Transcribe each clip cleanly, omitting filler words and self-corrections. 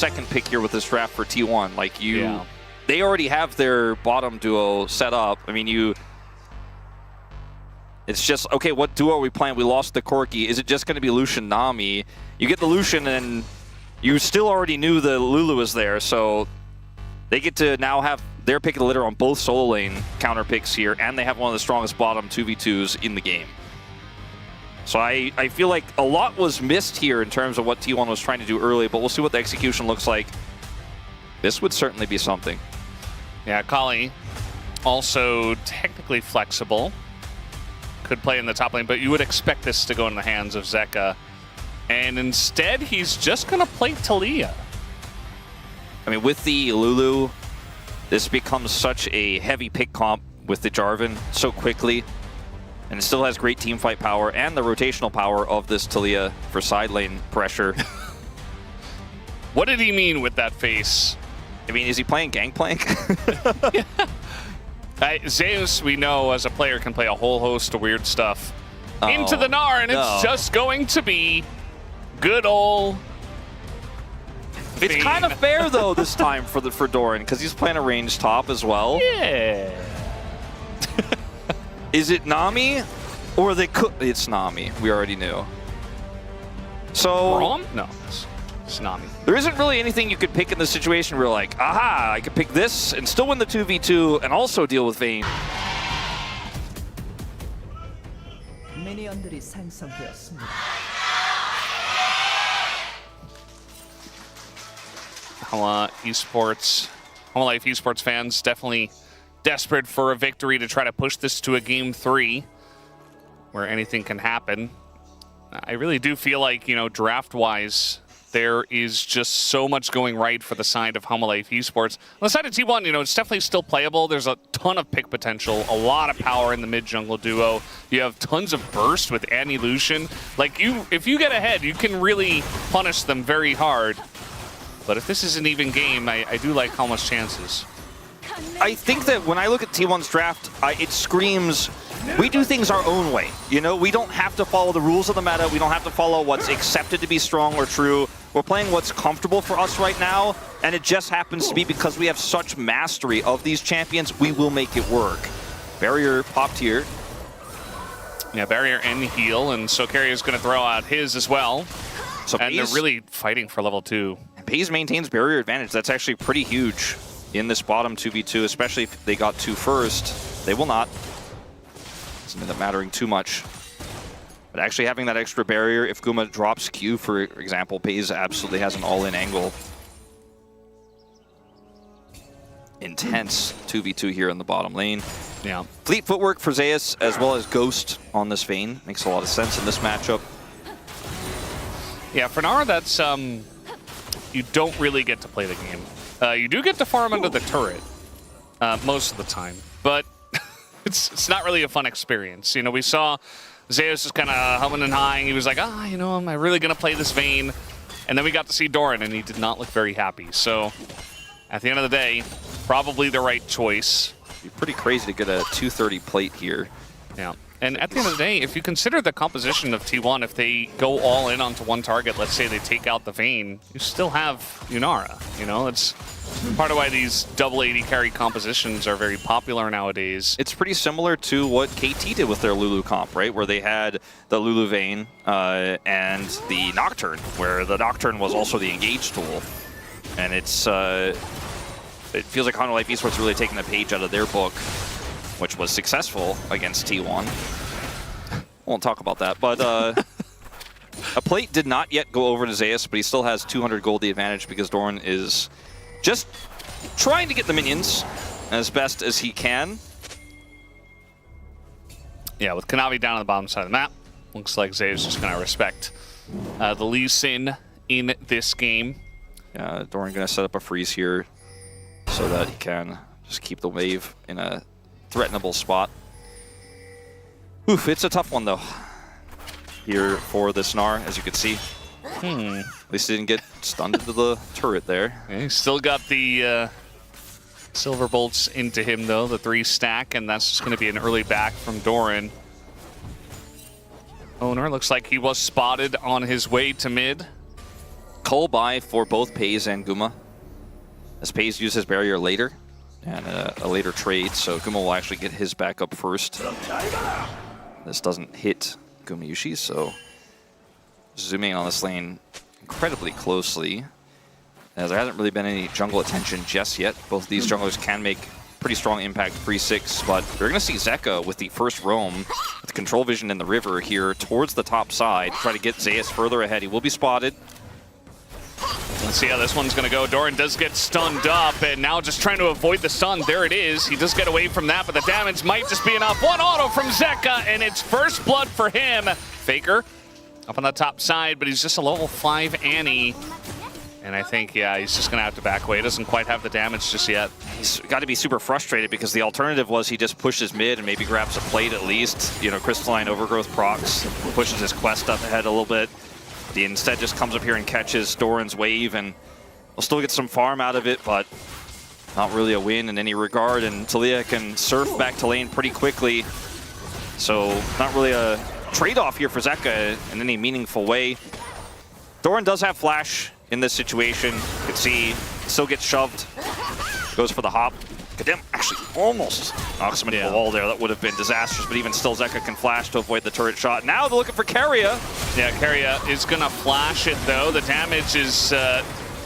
second pick here with this draft for T1. Like they already have their bottom duo set up. I mean, it's just, okay, what duo are we playing? We lost the Corki. Is it just going to be Lucian Nami? You get the Lucian and you still already knew the Lulu was there, so they get to now have their pick of the litter on both solo lane counter picks here, and they have one of the strongest bottom 2v2s in the game. So I feel like a lot was missed here in terms of what T1 was trying to do early, but we'll see what the execution looks like. This would certainly be something. Yeah, Kali also technically flexible. Could play in the top lane, but you would expect this to go in the hands of Zeka. And instead, he's just going to play Talia. I mean, with the Lulu, this becomes such a heavy pick comp with the Jarvan so quickly. And it still has great team fight power and the rotational power of this Talia for side lane pressure. What did he mean with that face? I mean, is he playing Gangplank? Zeus, we know as a player, can play a whole host of weird stuff into the Gnar, and it's just going to be good old... It's kind of fair, though, this time for Doran, because he's playing a ranged top as well. Yeah. Is it Nami? Or they could... It's Nami. We already knew. So... Braum? No, it's Nami. There isn't really anything you could pick in this situation where you're like, aha, I could pick this and still win the 2v2 and also deal with Vayne. 미니언들이 생성되었습니다. HANWHA Esports, HANWHA Life Esports fans definitely desperate for a victory to try to push this to a Game 3 where anything can happen. I really do feel like, you know, draft-wise, there is just so much going right for the side of HANWHA Life Esports. On the side of T1, you know, it's definitely still playable. There's a ton of pick potential, a lot of power in the mid-jungle duo. You have tons of burst with Annie Lucian. Like, if you get ahead, you can really punish them very hard. But if this is an even game, I do like HANWHA's chances. I think that when I look at T1's draft, it screams, we do things our own way. You know, we don't have to follow the rules of the meta. We don't have to follow what's accepted to be strong or true. We're playing what's comfortable for us right now, and it just happens to be because we have such mastery of these champions, we will make it work. Barrier popped here. Yeah, Barrier and heal, and Sokaria is going to throw out his as well. So and they're really fighting for level 2. Paze maintains barrier advantage. That's actually pretty huge in this bottom 2v2, especially if they got 2 first. They will not. Doesn't end up mattering too much. But actually having that extra barrier, if Guma drops Q, for example, Paze absolutely has an all-in angle. Intense 2v2 here in the bottom lane. Yeah. Fleet footwork for Zeus as well as Ghost on this Vayne. Makes a lot of sense in this matchup. Yeah, for Gnar, that's... you don't really get to play the game. You do get to farm under the turret most of the time, but it's not really a fun experience. You know, we saw Zeus just kind of humming and hawing. He was like, you know, am I really going to play this Vayne? And then we got to see Doran, and he did not look very happy. So at the end of the day, probably the right choice. It'd be pretty crazy to get a 230 plate here. Yeah. And at the end of the day, if you consider the composition of T1, if they go all in onto one target, let's say they take out the Vayne, you still have Yunara. You know, it's part of why these double AD carry compositions are very popular nowadays. It's pretty similar to what KT did with their Lulu comp, right? Where they had the Lulu Vayne and the Nocturne, where the Nocturne was also the engage tool. And it's it feels like HANWHA Life Esports really taking a page out of their book, which was successful against T1. Won't talk about that, but a plate did not yet go over to Zeus, but he still has 200 gold the advantage because Doran is just trying to get the minions as best as he can. Yeah, with Kanavi down on the bottom side of the map, looks like Zeus is just going to respect the Lee Sin in this game. Yeah, Doran going to set up a freeze here so that he can just keep the wave in a threatenable spot. Oof, it's a tough one though. Here for the Gnar, as you can see. At least he didn't get stunned into the turret there. Yeah, he's still got the silver bolts into him though, the 3 stack, and that's just going to be an early back from Doran. Owner looks like he was spotted on his way to mid. Cull buy for both Pays and Guma, as Pays uses barrier later, and a later trade, so Guma will actually get his back up first. This doesn't hit Gumayushi, so zooming in on this lane incredibly closely, as there hasn't really been any jungle attention just yet. Both of these junglers can make pretty strong impact pre-6, but we're going to see Zeka with the first roam, with control vision in the river here towards the top side, try to get Zeus further ahead. He will be spotted. Let's see how this one's going to go. Doran does get stunned up, and now just trying to avoid the stun. There it is. He does get away from that, but the damage might just be enough. One auto from Zeka, and it's first blood for him. Faker up on the top side, but he's just a level 5 Annie. And I think, yeah, he's just going to have to back away. He doesn't quite have the damage just yet. He's got to be super frustrated because the alternative was he just pushes mid and maybe grabs a plate at least. You know, Crystalline Overgrowth procs, pushes his quest up ahead a little bit. He instead just comes up here and catches Doran's wave, and we'll still get some farm out of it, but not really a win in any regard. And Taliyah can surf back to lane pretty quickly. So not really a trade-off here for Zeka in any meaningful way. Doran does have flash in this situation. You can see still gets shoved. Goes for the hop. Kadem actually almost knocks him into the wall there. That would have been disastrous, but even still Zeka can flash to avoid the turret shot. Now they're looking for Keria. Yeah, Keria is going to flash it though. The damage is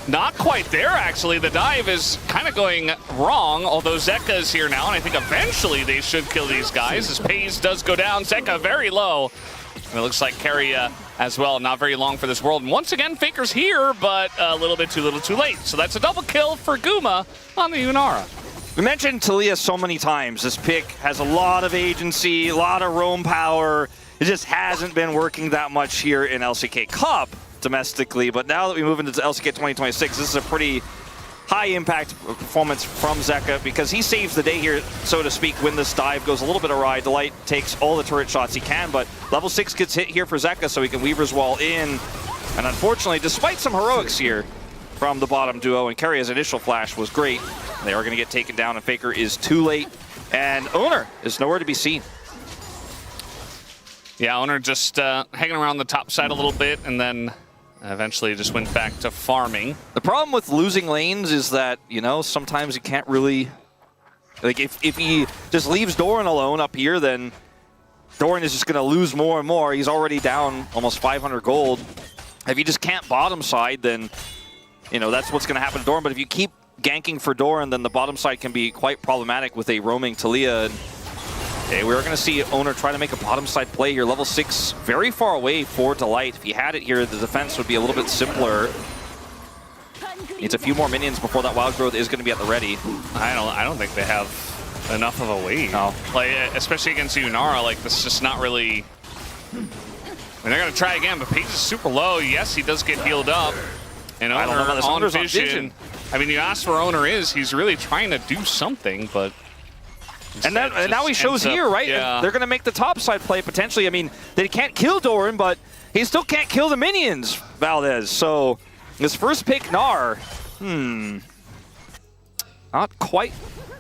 not quite there actually. The dive is kind of going wrong, although Zeka is here now, and I think eventually they should kill these guys as Pays does go down. Zeka very low. And it looks like Keria as well, not very long for this world. And once again, Faker's here, but a little bit too little too late. So that's a double kill for Guma on the Yunara. We mentioned Taliyah so many times. This pick has a lot of agency, a lot of roam power. It just hasn't been working that much here in LCK Cup domestically. But now that we move into LCK 2026, this is a pretty high impact performance from Zeka because he saves the day here, so to speak, when this dive goes a little bit awry. Delight takes all the turret shots he can, but level 6 gets hit here for Zeka, so he can Weaver's Wall in. And unfortunately, despite some heroics here from the bottom duo, and Keria's initial flash was great, they are going to get taken down, and Faker is too late, and Owner is nowhere to be seen. Yeah, Owner just hanging around the top side a little bit, and then eventually just went back to farming. The problem with losing lanes is that, you know, sometimes you can't really... Like, if he just leaves Doran alone up here, then Doran is just going to lose more and more. He's already down almost 500 gold. If you just can't bottom side, then, you know, that's what's going to happen to Doran. But if you keep ganking for Doran, then the bottom side can be quite problematic with a roaming Taliyah. And, okay, we're going to see Owner try to make a bottom side play here. Level 6, very far away for Delight. If he had it here, the defense would be a little bit simpler. Needs a few more minions before that wild growth is going to be at the ready. I don't think they have enough of a wave. No. Like, especially against Yunara, like, this is just not really... I mean, they're going to try again, but Paige is super low. Yes, he does get healed up. And Owner, I don't know how this Owner's on vision. I mean, you asked where Owner is. He's really trying to do something, but... And now he shows here, right? Yeah. They're going to make the top side play potentially. I mean, they can't kill Doran, but he still can't kill the minions, Valdez. So this first pick, Gnar, not quite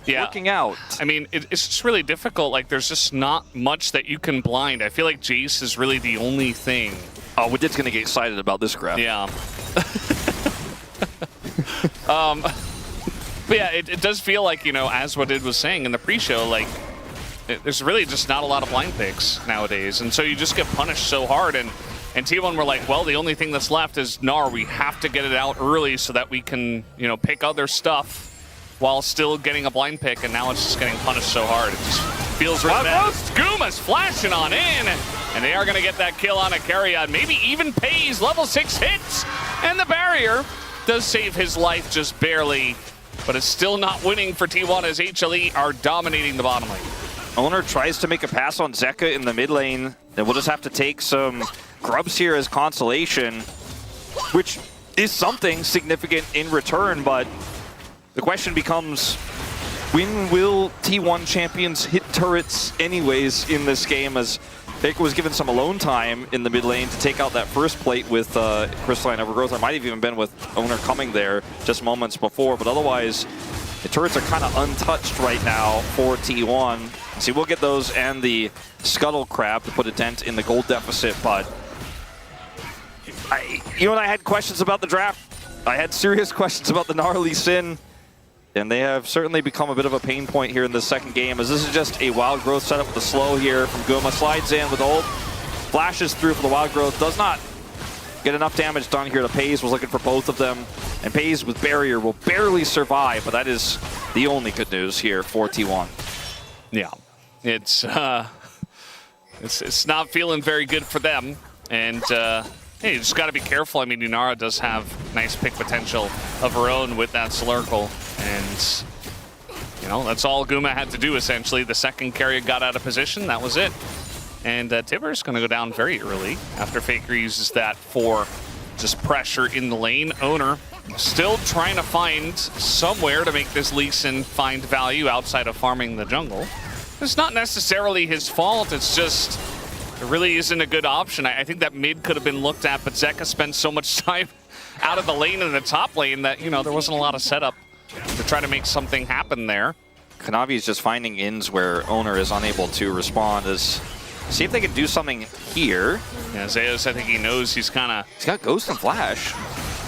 working out. I mean, it's just really difficult. Like, there's just not much that you can blind. I feel like Jace is really the only thing. Oh, Wadid's going to get excited about this grab. Yeah. But yeah, it does feel like, you know, as Wadid was saying in the pre-show, like, there's really just not a lot of blind picks nowadays. And so you just get punished so hard. And T1 were like, well, the only thing that's left is Gnar. We have to get it out early so that we can, you know, pick other stuff while still getting a blind pick. And now it's just getting punished so hard. It just feels really bad. Guma's flashing on in. And they are going to get that kill on a Keria. Maybe even Pays. Level 6 hits. And the barrier does save his life just barely. But it's still not winning for T1 as HLE are dominating the bottom lane. Owner tries to make a pass on Zeka in the mid lane. Then we'll just have to take some grubs here as consolation, which is something significant in return. But the question becomes, when will T1 champions hit turrets anyways in this game, as Faker was given some alone time in the mid lane to take out that first plate with Crystalline Overgrowth. Or might have even been with Owner coming there just moments before. But otherwise, the turrets are kind of untouched right now for T1. See, we'll get those and the Scuttle Crab to put a dent in the gold deficit. But You and I had questions about the draft. I had serious questions about the Gnarly Sin. And they have certainly become a bit of a pain point here in this second game, as this is just a wild growth setup with the slow here from Guma. Slides in with ult, flashes through for the wild growth, does not get enough damage done here to Pays. Was looking for both of them. And Pays with barrier will barely survive, but that is the only good news here for T1. Yeah, it's not feeling very good for them. And hey, you just got to be careful. I mean, Lunara does have nice pick potential of her own with that Slurkle. And, you know, that's all Guma had to do, essentially. The second carrier got out of position. That was it. And Tiber's going to go down very early after Faker uses that for just pressure in the lane. Owner still trying to find somewhere to make this Lee Sin find value outside of farming the jungle. It's not necessarily his fault. It's just, it really isn't a good option. I think that mid could have been looked at, but Zeka spent so much time out of the lane in the top lane that, you know, there wasn't a lot of setup to try to make something happen there. Kanavi is just finding ins where Owner is unable to respond. See if they can do something here. Yeah, Zeus, I think he knows he's kind of... He's got Ghost and Flash.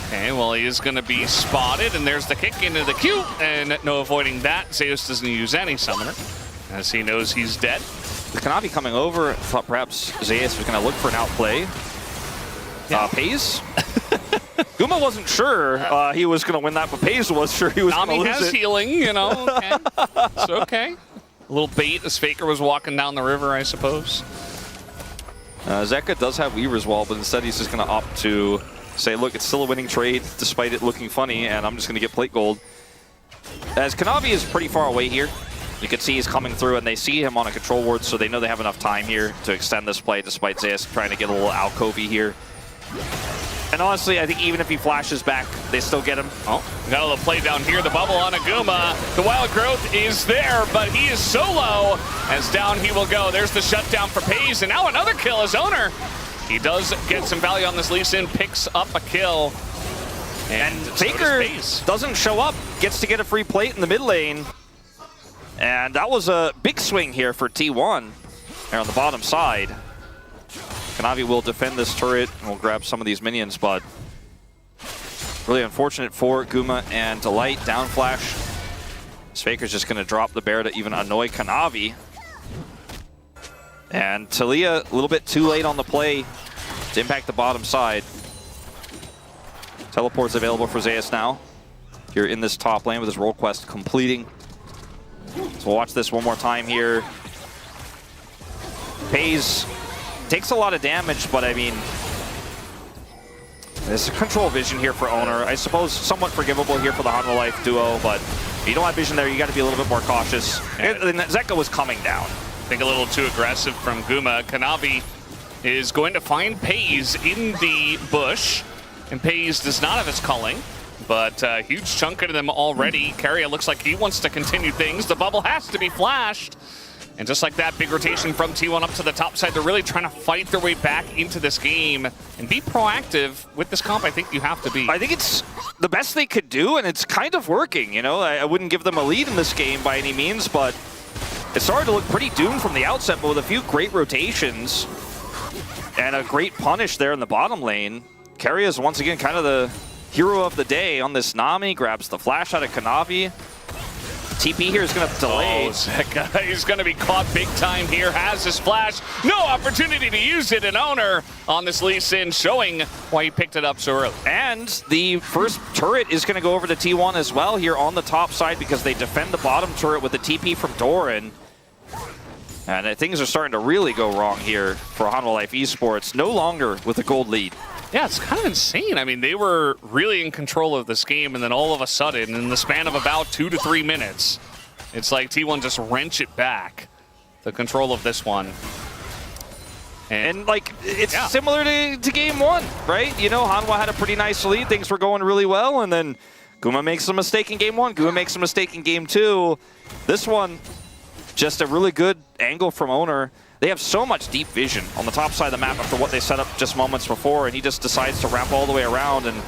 Okay, well, he is going to be spotted, and there's the kick into the Q, and no avoiding that. Zeus doesn't use any summoner, as he knows he's dead. With Kanavi coming over, thought perhaps Zeus was going to look for an outplay. Yeah. Pays? Guma wasn't sure he was going to win that, but Pays was sure he was going to lose it. Nami has healing, you know, okay. It's okay. A little bait as Faker was walking down the river, I suppose. Zeka does have Weaver's Wall, but instead he's just going to opt to say, look, it's still a winning trade, despite it looking funny, and I'm just going to get plate gold. As Kanavi is pretty far away here, you can see he's coming through, and they see him on a control ward, so they know they have enough time here to extend this play, despite Zeus trying to get a little alcovey here. And honestly, I think even if he flashes back, they still get him. Oh, got a little play down here. The bubble on Aguma. The wild growth is there, but he is so low as down he will go. There's the shutdown for Pays, and now another kill as Owner. He does get some value on this Lee Sin, picks up a kill. And Faker doesn't show up, gets to get a free plate in the mid lane. And that was a big swing here for T1 there on the bottom side. Kanavi will defend this turret and will grab some of these minions, but really unfortunate for Guma and Delight. Down flash. Faker's just going to drop the bear to even annoy Kanavi. And Talia a little bit too late on the play to impact the bottom side. Teleport's available for Zeus now. Here in this top lane with his role quest completing. So we'll watch this one more time here. Pays takes a lot of damage, but I mean, there's control vision here for Owner. I suppose somewhat forgivable here for the HANWHA Life duo, but if you don't have vision there, you got to be a little bit more cautious. And Zeka was coming down. I think a little too aggressive from Guma. Kanavi is going to find Pays in the bush, and Pays does not have his culling, but a huge chunk into them already. Carrier looks like he wants to continue things. The bubble has to be flashed. And just like that, big rotation from T1 up to the top side. They're really trying to fight their way back into this game and be proactive with this comp. I think you have to be. I think it's the best they could do, and it's kind of working. You know, I wouldn't give them a lead in this game by any means, but it started to look pretty doomed from the outset, but with a few great rotations and a great punish there in the bottom lane. Carrier is once again kind of the hero of the day on this Nami. Grabs the flash out of Kanavi. TP here is going to delay. Oh, Zeka, he's going to be caught big time here. Has his flash. No opportunity to use it. An Owner on this Lee Sin showing why he picked it up so early. And the first turret is going to go over to T1 as well here on the top side because they defend the bottom turret with the TP from Doran. And things are starting to really go wrong here for HANWHA Life Esports. No longer with a gold lead. Yeah, it's kind of insane. I mean, they were really in control of this game, and then all of a sudden, in the span of about 2 to 3 minutes, it's like T1 just wrench it back, the control of this one. And like, it's similar to game one, right? You know, HANWHA had a pretty nice lead. Things were going really well, and then Guma makes a mistake in game one. Guma makes a mistake in game two. This one, just a really good angle from Owner. They have so much deep vision on the top side of the map after what they set up just moments before, and he just decides to wrap all the way around, and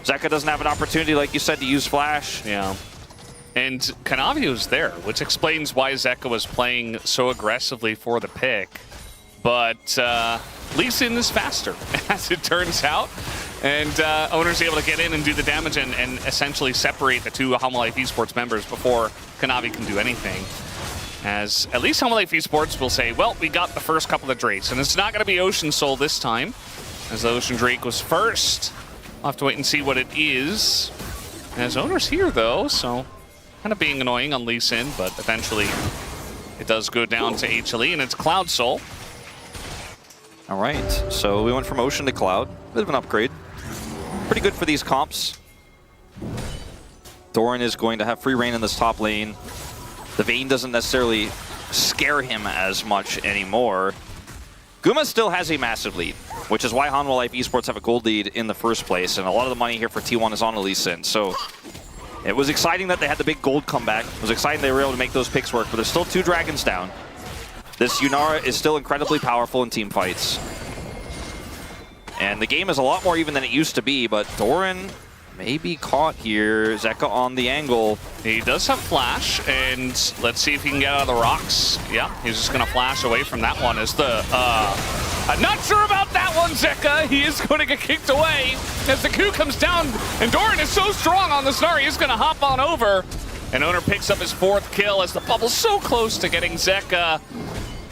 Zeka doesn't have an opportunity, like you said, to use flash. Yeah. And Kanavi was there, which explains why Zeka was playing so aggressively for the pick. But Lee Sin is faster, as it turns out. And Owner's able to get in and do the damage and essentially separate the two HANWHA Life Esports members before Kanavi can do anything. As at least HANWHA Life Esports will say, well, we got the first couple of Drakes. And it's not going to be Ocean Soul this time, as the Ocean Drake was first. I'll have to wait and see what it is. As Owner's here, though, so kind of being annoying on Lee Sin, but eventually it does go down to HLE, and it's Cloud Soul. All right, so we went from Ocean to Cloud. Bit of an upgrade. Pretty good for these comps. Doran is going to have free reign in this top lane. The Vayne doesn't necessarily scare him as much anymore. Guma still has a massive lead, which is why HANWHA Life Esports have a gold lead in the first place, and a lot of the money here for T1 is on Lee Sin. So it was exciting that they had the big gold comeback. It was exciting they were able to make those picks work, but there's still 2 dragons down. This Yunara is still incredibly powerful in team fights. And the game is a lot more even than it used to be, but Doran may be caught here. Zeka on the angle. He does have flash, and let's see if he can get out of the rocks. Yeah, he's just going to flash away from that one as the... I'm not sure about that one, Zeka. He is going to get kicked away as the Q comes down, and Doran is so strong on the Snar, he's going to hop on over. And Owner picks up his 4th kill as the bubble's so close to getting Zeka.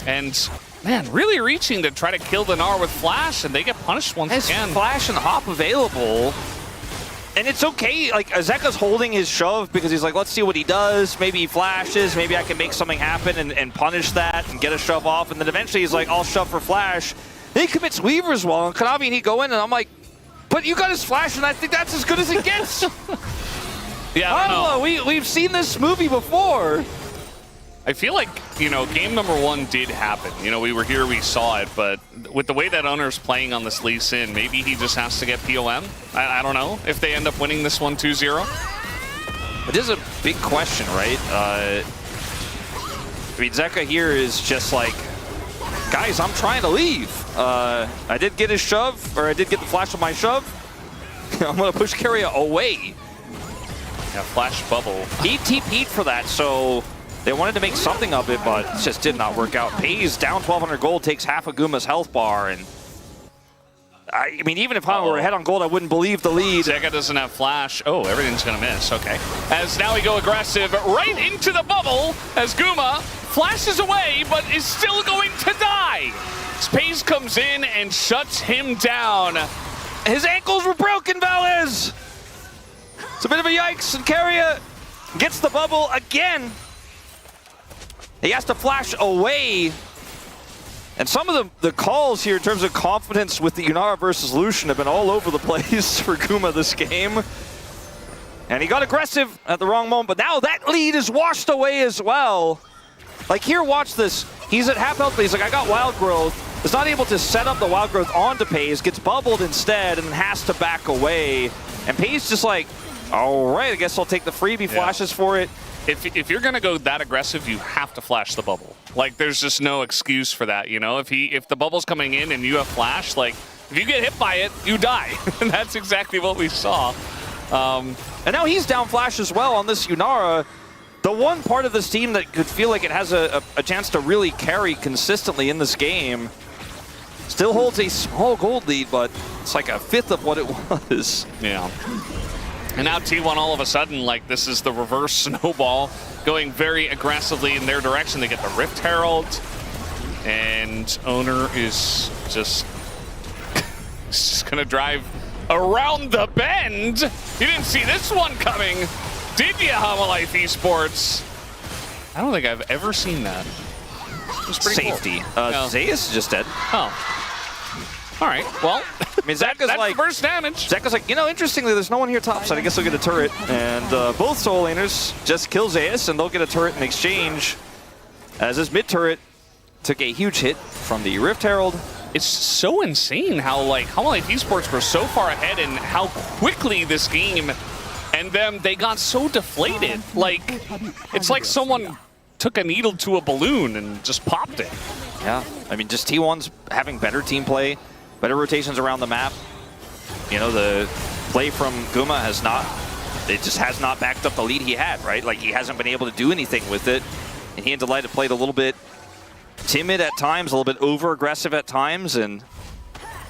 And... man, really reaching to try to kill the Gnar with flash, and they get punished once again. Flash and hop available. And it's okay, like, Zeka's holding his shove because he's like, let's see what he does. Maybe he flashes, maybe I can make something happen and punish that and get a shove off. And then eventually he's like, I'll shove for flash. Then he commits Weaver as well, and Kanavi and he go in, and I'm like, but you got his flash, and I think that's as good as it gets. Yeah, I don't know. We've seen this movie before. I feel like, you know, game number 1 did happen. You know, we were here, we saw it, but with the way that Owner's playing on this Lee Sin, maybe he just has to get POM. I don't know if they end up winning this one 2-0. It is a big question, right? I mean, Zeka here is just like, guys, I'm trying to leave. I did get his shove, or I did get the flash of my shove. I'm going to push Keria away. Yeah, flash bubble. He TP'd for that, so... they wanted to make something of it, but it just did not work out. Pays down 1,200 gold, takes half of Guma's health bar, and I mean, even if HANWHA were ahead on gold, I wouldn't believe the lead. Zeka doesn't have flash. Oh, everything's gonna miss. Okay. As now we go aggressive right into the bubble as Guma flashes away, but is still going to die. Space comes in and shuts him down. His ankles were broken, Valez. It's a bit of a yikes, and Keria gets the bubble again. He has to flash away. And some of the calls here in terms of confidence with the Yunara versus Lucian have been all over the place for Guma this game. And he got aggressive at the wrong moment, but now that lead is washed away as well. Like here, watch this. He's at half health, but he's like, I got Wild Growth. Is not able to set up the Wild Growth onto Pays, gets bubbled instead, and has to back away. And Pays just like, all right, I guess I'll take the freebie flashes for it. If you're gonna go that aggressive, you have to flash the bubble. Like there's just no excuse for that, you know. If the bubble's coming in and you have flash, like if you get hit by it, you die. And that's exactly what we saw. And now he's down flash as well on this Yunara. The one part of this team that could feel like it has a chance to really carry consistently in this game still holds a small gold lead, but it's like a fifth of what it was. Yeah. And now T1 all of a sudden, like this is the reverse snowball, going very aggressively in their direction. They get the Rift Herald, and Owner is just, gonna drive around the bend. You didn't see this one coming, did you, HANWHA Life Esports? I don't think I've ever seen that. It was pretty Safety. Cool. Zeus is just dead. Oh. All right, well, I mean, Zeka's that's like, first damage. Zeka's like, you know, interestingly, there's no one here topside. I guess they'll get a turret. And both Soul Laners just kill Zeus, and they'll get a turret in exchange. As this mid turret took a huge hit from the Rift Herald. It's so insane how, like, HANWHA Life Esports were so far ahead and how quickly this game, and then they got so deflated. Like, it's like someone took a needle to a balloon and just popped it. Yeah, I mean, just T1's having better team play. Better rotations around the map. You know, the play from Guma has not, it just has not backed up the lead he had, right? Like, he hasn't been able to do anything with it. And he and Delight have played a little bit timid at times, a little bit over-aggressive at times, and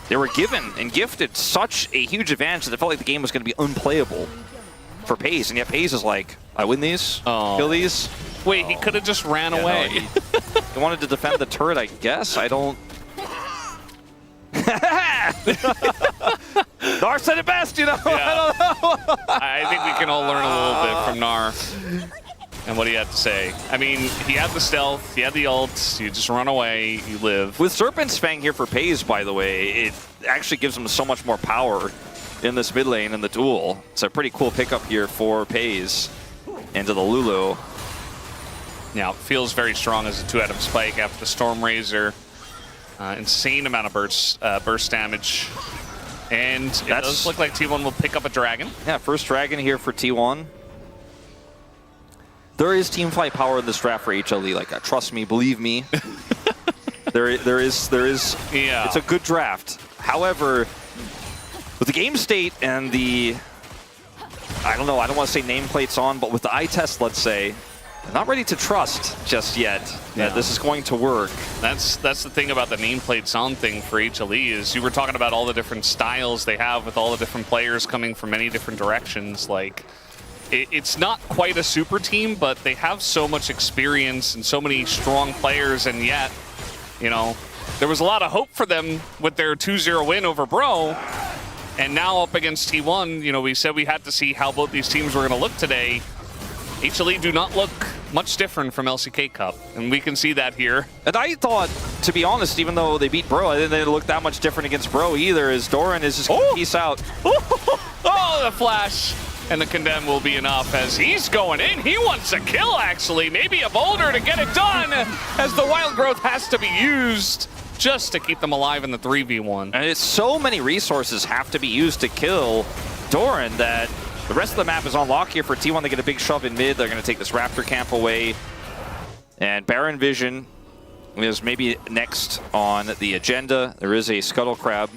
they were given and gifted such a huge advantage that it felt like the game was going to be unplayable for FaZe, and yet FaZe is like, I win these, kill these. Wait, he could have just ran away. No, he wanted to defend the turret, I guess. I don't... Nar said it best, you know? Yeah. I don't know. I think we can all learn a little bit from Nar and what he had to say. I mean, he had the stealth, he had the ult, you just run away, you live. With Serpent's Fang here for FaZe, by the way, it actually gives him so much more power in this mid lane in the duel. It's a pretty cool pickup here for FaZe into the Lulu. Now, it feels very strong as a 2-item spike after the Storm Razor. Insane amount of burst damage. And it does look like T1 will pick up a dragon. Yeah, first dragon here for T1. There is team fight power in this draft for HLE. Like, trust me, believe me. there is. Yeah. It's a good draft. However, with the game state and the, I don't know, I don't want to say nameplates on, but with the eye test, let's say, I'm not ready to trust just yet that this is going to work. That's the thing about the nameplates on thing for HLE is you were talking about all the different styles they have with all the different players coming from many different directions. Like, it's not quite a super team, but they have so much experience and so many strong players, and yet, you know, there was a lot of hope for them with their 2-0 win over Bro. And now up against T1, you know, we said we had to see how both these teams were going to look today. HLE do not look much different from LCK Cup, and we can see that here. And I thought, to be honest, even though they beat Bro, I didn't think it looked that much different against Bro either, as Doran is just going to peace out. Oh, the flash! And the condemn will be enough as he's going in. He wants a kill, actually. Maybe a boulder to get it done, as the wild growth has to be used just to keep them alive in the 3v1. And it's so many resources have to be used to kill Doran that the rest of the map is on lock here for T1. They get a big shove in mid. They're going to take this Raptor camp away. And Baron Vision is maybe next on the agenda. There is a Scuttle Crab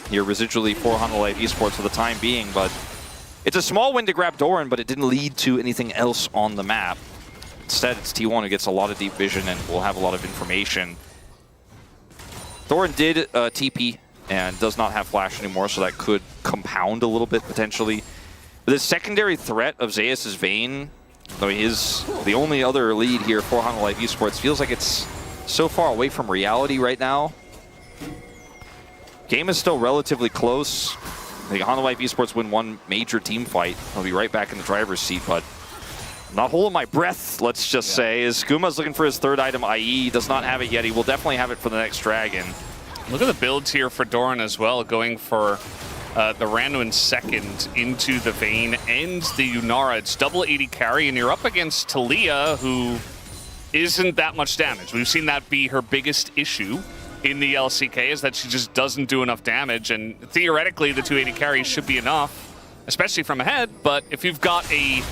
here residually for HANWHA Live Esports for the time being, but it's a small win to grab Doran, but it didn't lead to anything else on the map. Instead, it's T1 who gets a lot of deep vision and will have a lot of information. Doran did TP and does not have flash anymore, so that could compound a little bit potentially. The secondary threat of Zeus' Vayne, though he is the only other lead here for HANWHA Live Esports, feels like it's so far away from reality right now. Game is still relatively close. I think HANWHA Live Esports win one major team fight. I'll be right back in the driver's seat, but I'm not holding my breath, let's just say, as Skuma's looking for his third item, IE. Does not have it yet. He will definitely have it for the next dragon. Look at the builds here for Doran as well, going for the Randuin second into the Vayne and the Yunara. It's double 80 carry, and you're up against Talia, who isn't that much damage. We've seen that be her biggest issue in the LCK, is that she just doesn't do enough damage, and theoretically the 280 carry should be enough, especially from ahead, but if you've got a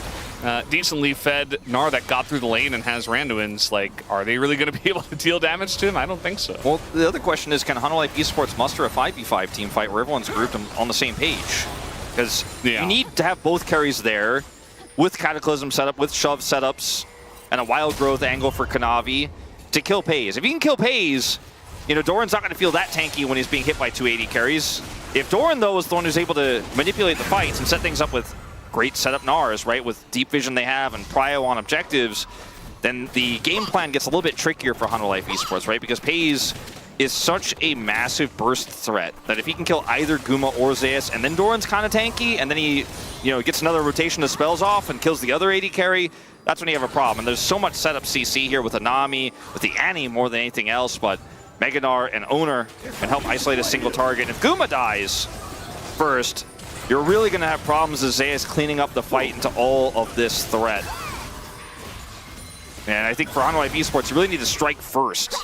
decently fed Gnar that got through the lane and has Randuins, like, are they really going to be able to deal damage to him? I don't think so. Well, the other question is, can HANWHA Live Esports muster a 5v5 team fight where everyone's grouped on the same page? Because you need to have both carries there, with Cataclysm setup, with shove setups, and a wild growth angle for Kanavi to kill FaZe. If you can kill FaZe, you know, Doran's not going to feel that tanky when he's being hit by 280 carries. If Doran, though, is the one who's able to manipulate the fights and set things up with great setup Nars, right, with deep vision they have and prio on objectives, then the game plan gets a little bit trickier for HANWHA Live Esports, right? Because FaZe is such a massive burst threat that if he can kill either Guma or Zeus, and then Doran's kind of tanky, and then he, you know, gets another rotation of spells off and kills the other 80 carry, that's when you have a problem. And there's so much setup CC here with Anami, with the Annie more than anything else, but Meganar and Owner can help isolate a single target. If Guma dies first, you're really going to have problems as Zeus cleaning up the fight into all of this threat. And I think for HANWHA Live Esports, you really need to strike first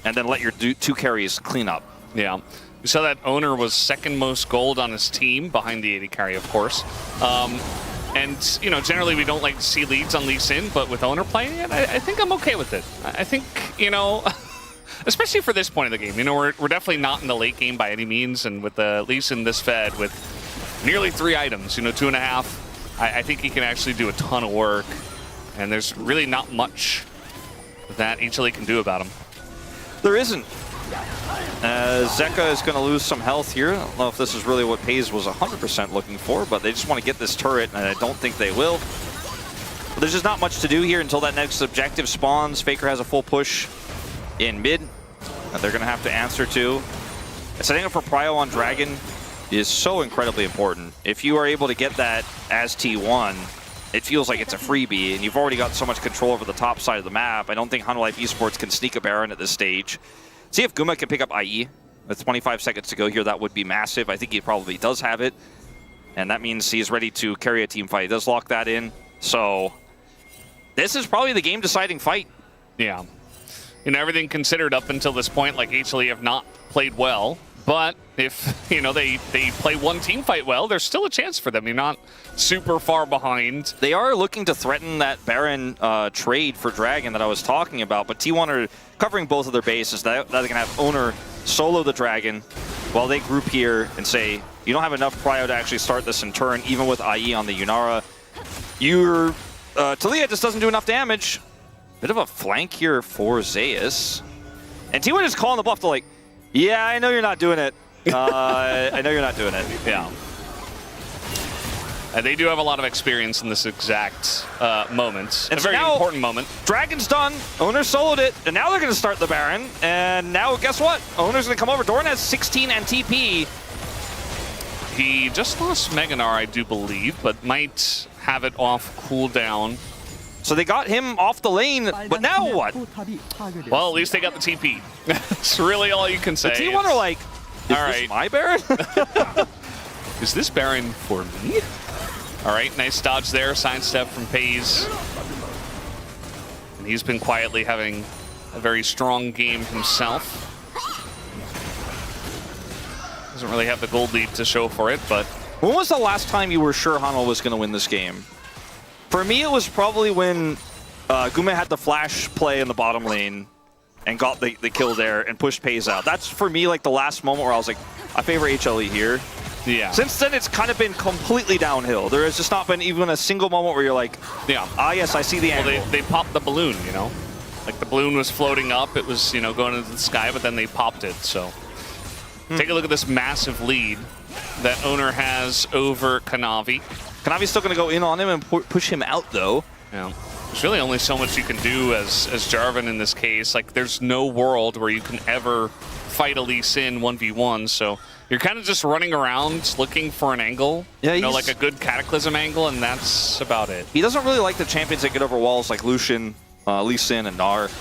and then let your two carries clean up. Yeah. We saw that Owner was second most gold on his team, behind the 80 carry, of course. And, you know, generally we don't like to see leads on Lee Sin, but with Owner playing it, I think I'm okay with it. I think, you know, especially for this point of the game, you know, we're definitely not in the late game by any means, and with the Lee Sin this fed with nearly 3 items, you know, 2.5, I think he can actually do a ton of work, and there's really not much that HLE can do about him. There isn't. Zeka is going to lose some health here. I don't know if this is really what FaZe was 100% looking for, but they just want to get this turret, and I don't think they will. But there's just not much to do here until that next objective spawns. Faker has a full push in mid that they're going to have to answer to. And setting up for Prio on Dragon is so incredibly important. If you are able to get that as T1, it feels like it's a freebie, and you've already got so much control over the top side of the map. I don't think HANWHA Esports can sneak a Baron at this stage. See if Guma can pick up IE. With 25 seconds to go here, that would be massive. I think he probably does have it, and that means he's ready to carry a team fight. He does lock that in, so this is probably the game-deciding fight. Yeah. You know, everything considered up until this point, like HLE have not played well, but if, you know, they play one team fight well, there's still a chance for them. You're not super far behind. They are looking to threaten that Baron trade for Dragon that I was talking about, but T1 are covering both of their bases. That they can have Owner solo the Dragon while they group here and say, you don't have enough prio to actually start this in turn, even with IE on the Yunara. Your Talia just doesn't do enough damage. Bit of a flank here for Zeus. And T1 is calling the bluff to like, yeah, I know you're not doing it. I know you're not doing it. Yeah. And they do have a lot of experience in this exact moment. And a very important moment. Dragon's done. Owner soloed it, and now they're going to start the Baron. And now, guess what? Owner's going to come over. Doran has 16 and TP. He just lost Meganar, I do believe, but might have it off cooldown. So they got him off the lane, but now what? Well, at least they got the TP. That's really all you can say. The T1 are like, is all this right. my Baron? Is this Baron for me? All right, nice dodge there. Sidestep from FaZe. And he's been quietly having a very strong game himself. Doesn't really have the gold lead to show for it, but... When was the last time you were sure HANWHA was going to win this game? For me, it was probably when Guma had the flash play in the bottom lane and got the kill there and pushed FaZe out. That's, for me, like the last moment where I was like, I favor HLE here. Yeah. Since then, it's kind of been completely downhill. There has just not been even a single moment where you're like, yeah, ah, yes, I see the angle. Well, they popped the balloon, you know? Like, the balloon was floating up. It was, you know, going into the sky, but then they popped it, so... Take a look at this massive lead that Owner has over Kanavi. Kanavi's still going to go in on him and push him out, though. Yeah. There's really only so much you can do as Jarvan in this case. Like, there's no world where you can ever fight a Lee Sin 1v1, so you're kind of just running around looking for an angle. Yeah, you know, like a good Cataclysm angle, and that's about it. He doesn't really like the champions that get over walls like Lucian, Lee Sin, and Gnar.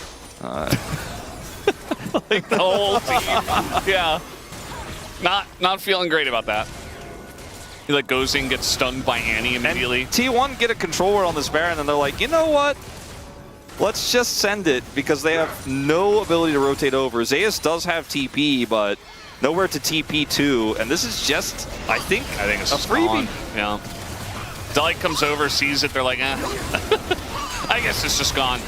Like the whole team. Yeah. Not feeling great about that. He like goes in, gets stunned by Annie immediately. And T1 get a control word on this Baron, and they're like, you know what? Let's just send it, because they have no ability to rotate over. Zeus does have TP, but nowhere to TP to, and this is just, I think it's a freebie. Gone. Yeah. Delight comes over, sees it, they're like, eh. I guess it's just gone.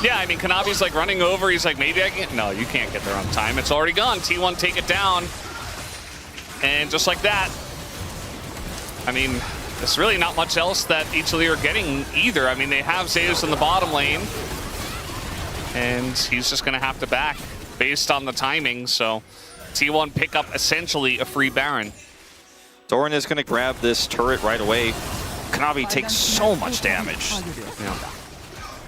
Yeah, I mean, Kanavi's like running over. He's like, maybe I can. No, you can't get there on time. It's already gone. T1 take it down. And just like that, I mean, there's really not much else that HLE are getting either. I mean, they have Zeus in the bottom lane. And he's just going to have to back based on the timing. So T1 pick up essentially a free Baron. Doran is going to grab this turret right away. Kanavi takes so much damage. Yeah.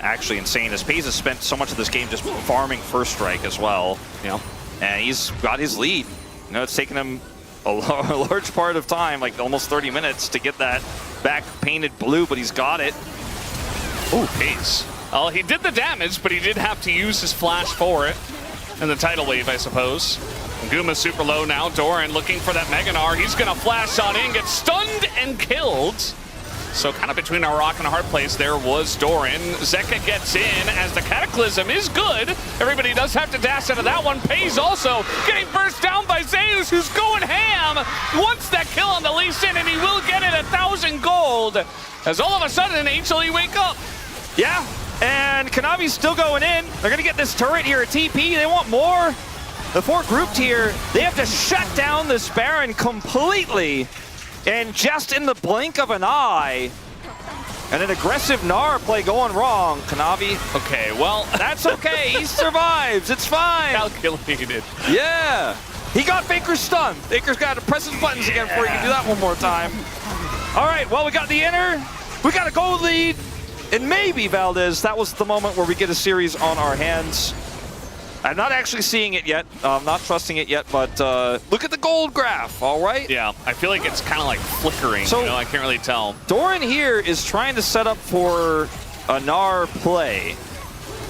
Actually insane, as FaZe has spent so much of this game just farming first strike as well. Yeah. And he's got his lead. You know, it's taken him a large part of time, like almost 30 minutes, to get that back painted blue, but he's got it. Ooh, FaZe. Well, he did the damage, but he did have to use his flash for it. And the tidal wave, I suppose. Guma's super low now. Doran looking for that Meganar. He's going to flash on in, get stunned and killed. So kind of between a rock and a hard place there was Doran. Zeka gets in as the Cataclysm is good. Everybody does have to dash out of that one. FaZe also getting burst down by Zeus, who's going ham. Wants that kill on the Lee Sin, and he will get it 1,000 gold. As all of a sudden, HLE wake up. Yeah, and Kanavi's still going in. They're going to get this turret here at TP. They want more. The four grouped here, they have to shut down this Baron completely. And just in the blink of an eye, And an aggressive Gnar play going wrong. Kanavi. Okay, well, That's okay. He survives. It's fine. calculated. Yeah. He got Faker's stun. Faker's got to press his buttons again before he can do that one more time. All right, well, we got the inner. We got a gold lead. And maybe, Valdez, that was the moment where we get a series on our hands. I'm not actually seeing it yet. I'm not trusting it yet, but look at the gold graph, all right? Yeah, I feel like it's kind of like flickering, So- you know, I can't really tell. Doran here is trying to set up for a Gnar play,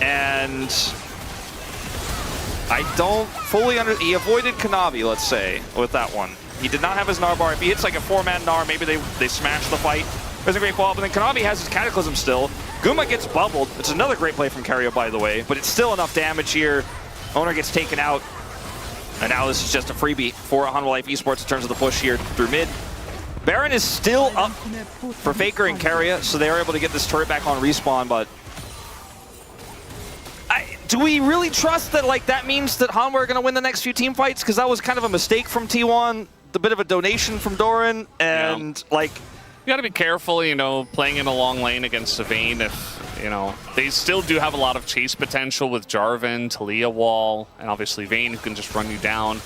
and I don't fully he avoided Kanavi, let's say, with that one. He did not have his Gnar bar. If he hits like a 4-man Gnar, maybe they smash the fight. There's a great follow-up, but then Kanavi has his Cataclysm still. Guma gets bubbled. It's another great play from Kerio, by the way, but it's still enough damage here. Owner gets taken out, and now this is just a freebie for HANWHA Life Esports in terms of the push here through mid. Baron is still up for Faker and Keria, so they are able to get this turret back on respawn, but do we really trust that that means that HANWHA are going to win the next few team fights? Because that was kind of a mistake from T1, a bit of a donation from Doran, and You got to be careful, you know, playing in a long lane against a Vayne if, you know, they still do have a lot of chase potential with Jarvan, Talia wall, and obviously Vayne who can just run you down.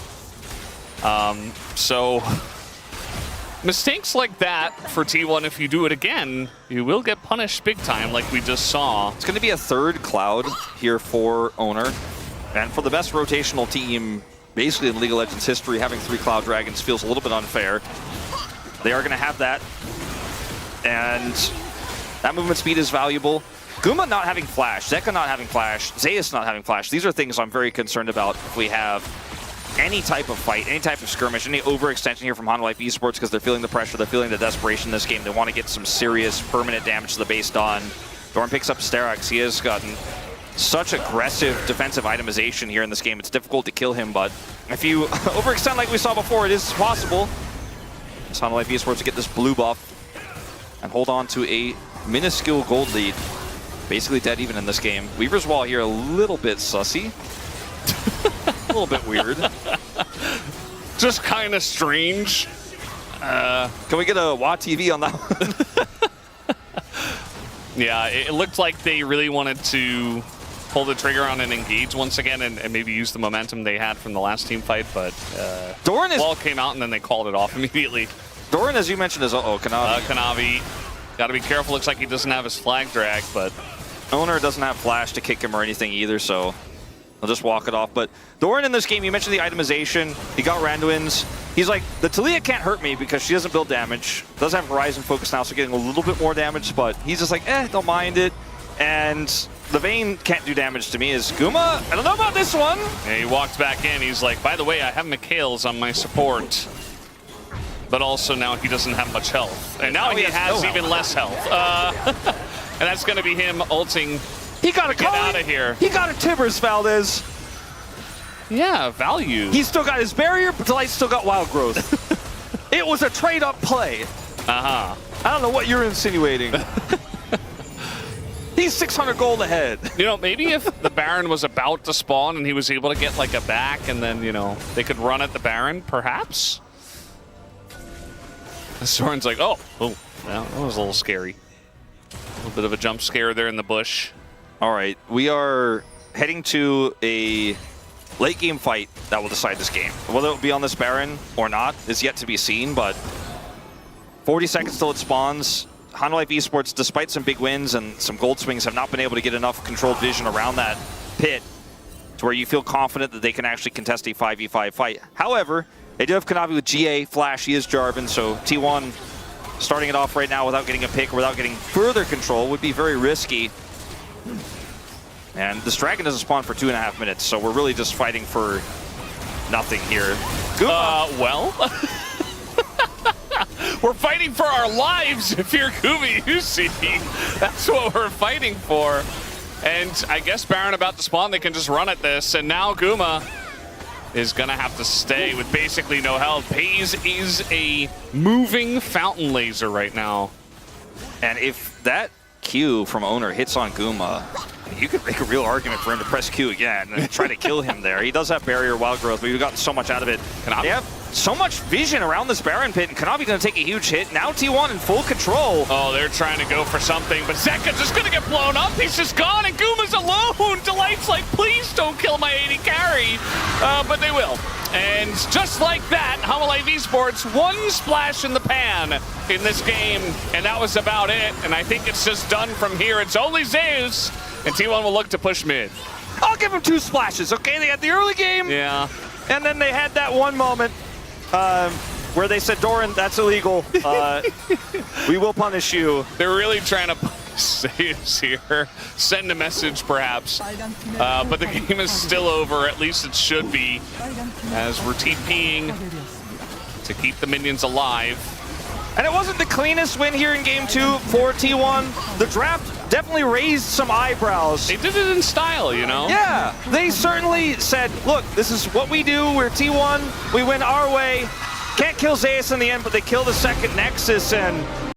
So mistakes like that for T1, if you do it again, you will get punished big time like we just saw. it's going to be a third Cloud here for Owner. And for the best rotational team, basically in League of Legends history, having 3 Cloud Dragons feels a little bit unfair. They are going to have that. And that movement speed is valuable. Guma not having flash, Zeka not having flash, Zeus not having flash. These are things I'm very concerned about if we have any type of fight, any type of skirmish, any overextension here from HANWHA Life Esports because they're feeling the pressure, they're feeling the desperation in this game. They want to get some serious permanent damage to the base done. Doran picks up Sterak's. He has gotten such aggressive defensive itemization here in this game. It's difficult to kill him, but if you overextend like we saw before, it is possible. It's HANWHA Life Esports to get this blue buff and hold on to a minuscule gold lead. Basically dead even in this game. Weaver's Wall here a little bit sussy. A little bit weird. Just kind of strange. Can we get a WA TV on that one? Yeah, it looked like they really wanted to pull the trigger on an engage once again and maybe use the momentum they had from the last team fight, but Doran is... wall came out and then they called it off immediately. Doran, as you mentioned, is Kanavi. Kanavi, got to be careful. Looks like he doesn't have his flag drag, but Owner doesn't have flash to kick him or anything either, so they'll just walk it off. But Doran in this game, you mentioned the itemization. He got Randuin's. He's like, the Talia can't hurt me because she doesn't build damage. Does have Horizon focus now, so getting a little bit more damage, but he's just like, don't mind it. And the Vayne can't do damage to me. Is Guma? I don't know about this one. yeah, he walked back in. He's like, by the way, I have Mikhail's on my support. But also now he doesn't have much health. And now he has no even health. less health. And that's going to be him ulting. He got a Get out of here. He got a Tibbers, Valdez. Yeah, value. He still got his barrier, but Delight still got Wild Growth. It was a trade-up play. Uh-huh. I don't know what you're insinuating. He's 600 gold ahead. You know, maybe if the Baron was about to spawn and he was able to get like a back and then, you know, they could run at the Baron, perhaps? Soren's like, oh, well, that was a little scary. A little bit of a jump scare there in the bush. All right, we are heading to a late game fight that will decide this game. Whether it will be on this Baron or not is yet to be seen, but 40 seconds till it spawns. HANWHA Life Esports, despite some big wins and some gold swings, have not been able to get enough controlled vision around that pit to where you feel confident that they can actually contest a 5v5 fight. However, they do have Kanavi with GA, Flash, he is Jarvan, so T1 starting it off right now without getting a pick or without getting further control would be very risky. And this dragon doesn't spawn for 2.5 minutes, so we're really just fighting for nothing here. Well, we're fighting for our lives if you're Gumi, you see. That's what we're fighting for. And I guess Baron about to spawn, they can just run at this. And now Guma is gonna have to stay with basically no health. Hayes is a moving fountain laser right now. And if that Q from Owner hits on Guma, you could make a real argument for him to press Q again and try to kill him there. He does have barrier, wild growth, but we've gotten so much out of it. Kanavi? Yep. so much vision around this Baron pit, and Kanavi going to take a huge hit. Now T1 in full control. Oh, they're trying to go for something, but Zeka's just going to get blown up. He's just gone, and Guma's alone. Delight's like, please don't kill my AD carry. But they will. And just like that, HANWHA Esports, one splash in the pan in this game, and that was about it. And I think it's just done from here. It's only Zeus, and T1 will look to push mid. I'll give them 2 splashes, okay? They had the early game, Yeah. and then they had that one moment where they said, Doran, that's illegal. We will punish you. They're really trying to punish Zeus here. Send a message, perhaps. But the game is still over. At least it should be, as we're TPing to keep the minions alive. And it wasn't the cleanest win here in game 2 for T1. The draft definitely raised some eyebrows. They did it in style, you know? Yeah, they certainly said, look, this is what we do. We're T1. We win our way. Can't kill Zeus in the end, but they kill the second Nexus, and